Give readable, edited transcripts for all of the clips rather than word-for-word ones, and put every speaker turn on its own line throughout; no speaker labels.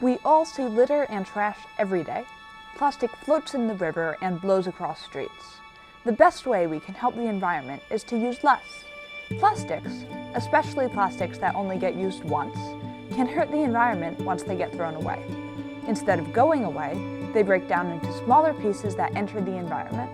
We all see litter and trash every day. Plastic floats in the river and blows across streets. The best way we can help the environment is to use less. Plastics, especially plastics that only get used once, can hurt the environment once they get thrown away. Instead of going away, they break down into smaller pieces that enter the environment.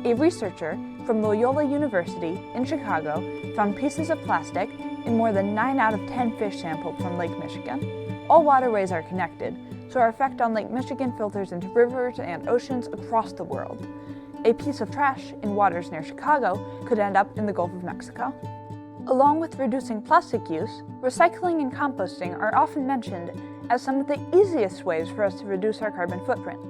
A researcher from Loyola University in Chicago found pieces of plastic in more than 9 out of 10 fish sampled from Lake Michigan. All waterways are connected, so our effect on Lake Michigan filters into rivers and oceans across the world. A piece of trash in waters near Chicago could end up in the Gulf of Mexico. Along with reducing plastic use, recycling and composting are often mentioned as some of the easiest ways for us to reduce our carbon footprint.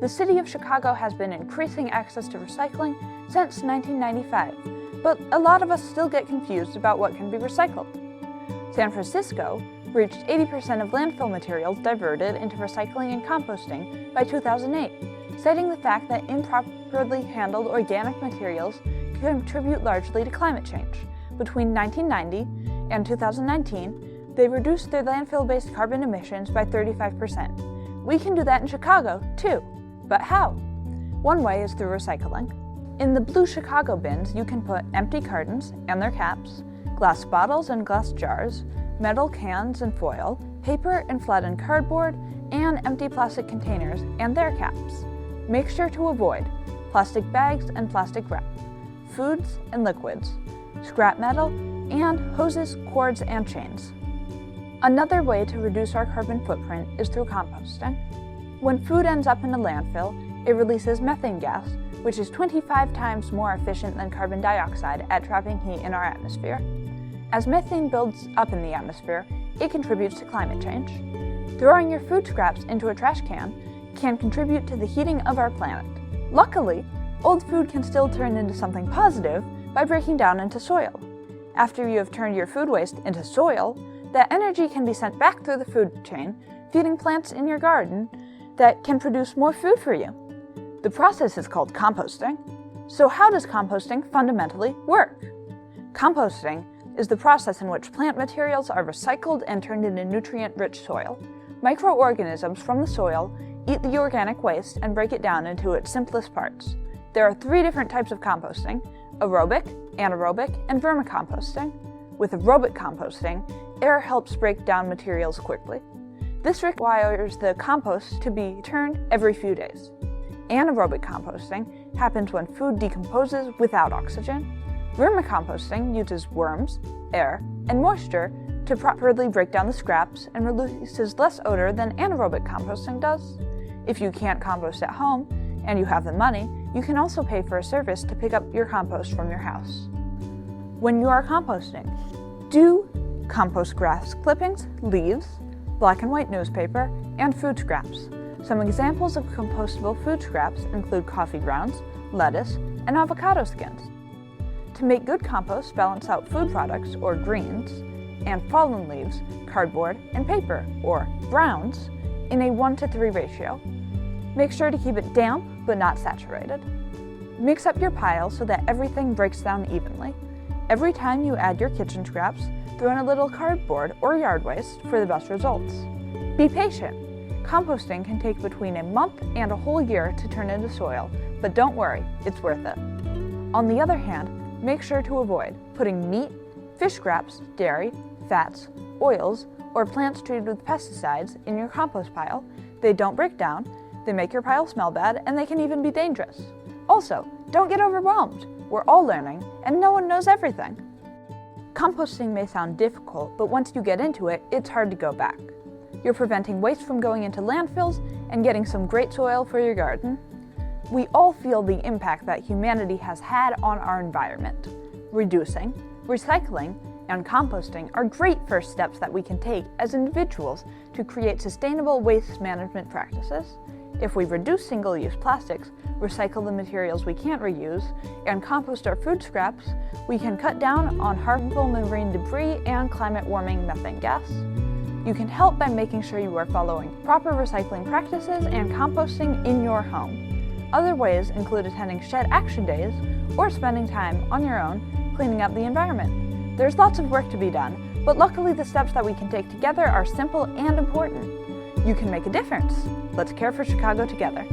The city of Chicago has been increasing access to recycling since 1995, but a lot of us still get confused about what can be recycled. San Francisco reached 80% of landfill materials diverted into recycling and composting by 2008, citing the fact that improperly handled organic materials contribute largely to climate change. Between 1990 and 2019, they reduced their landfill-based carbon emissions by 35%. We can do that in Chicago, too. But how? One way is through recycling. In the blue Chicago bins, you can put empty cartons and their caps, glass bottles and glass jars, metal cans and foil, paper and flattened cardboard, and empty plastic containers and their caps. Make sure to avoid plastic bags and plastic wrap, foods and liquids, scrap metal, and hoses, cords, and chains. Another way to reduce our carbon footprint is through composting. When food ends up in a landfill, it releases methane gas, which is 25 times more efficient than carbon dioxide at trapping heat in our atmosphere. As methane builds up in the atmosphere, it contributes to climate change. Throwing your food scraps into a trash can contribute to the heating of our planet. Luckily, old food can still turn into something positive by breaking down into soil. After you have turned your food waste into soil, that energy can be sent back through the food chain, feeding plants in your garden that can produce more food for you. The process is called composting. So how does composting fundamentally work? Composting is the process in which plant materials are recycled and turned into nutrient-rich soil. Microorganisms from the soil eat the organic waste and break it down into its simplest parts. There are 3 different types of composting: aerobic, anaerobic, and vermicomposting. With aerobic composting, air helps break down materials quickly. This requires the compost to be turned every few days. Anaerobic composting happens when food decomposes without oxygen. Vermicomposting uses worms, air, and moisture to properly break down the scraps and releases less odor than anaerobic composting does. If you can't compost at home and you have the money, you can also pay for a service to pick up your compost from your house. When you are composting, do compost grass clippings, leaves, black and white newspaper, and food scraps. Some examples of compostable food scraps include coffee grounds, lettuce, and avocado skins. To make good compost, balance out food products, or greens, and fallen leaves, cardboard, and paper, or browns, in a 1:3 ratio. Make sure to keep it damp, but not saturated. Mix up your pile so that everything breaks down evenly. Every time you add your kitchen scraps, throw in a little cardboard or yard waste for the best results. Be patient. Composting can take between a month and a whole year to turn into soil, but don't worry, it's worth it. On the other hand, make sure to avoid putting meat, fish scraps, dairy, fats, oils, or plants treated with pesticides in your compost pile. They don't break down, they make your pile smell bad, and they can even be dangerous. Also, don't get overwhelmed. We're all learning, and no one knows everything. Composting may sound difficult, but once you get into it, it's hard to go back. You're preventing waste from going into landfills and getting some great soil for your garden. We all feel the impact that humanity has had on our environment. Reducing, recycling, and composting are great first steps that we can take as individuals to create sustainable waste management practices. If we reduce single-use plastics, recycle the materials we can't reuse, and compost our food scraps, we can cut down on harmful marine debris and climate-warming methane gas. You can help by making sure you are following proper recycling practices and composting in your home. Other ways include attending Shed Action Days or spending time on your own cleaning up the environment. There's lots of work to be done, but luckily the steps that we can take together are simple and important. You can make a difference. Let's care for Chicago together.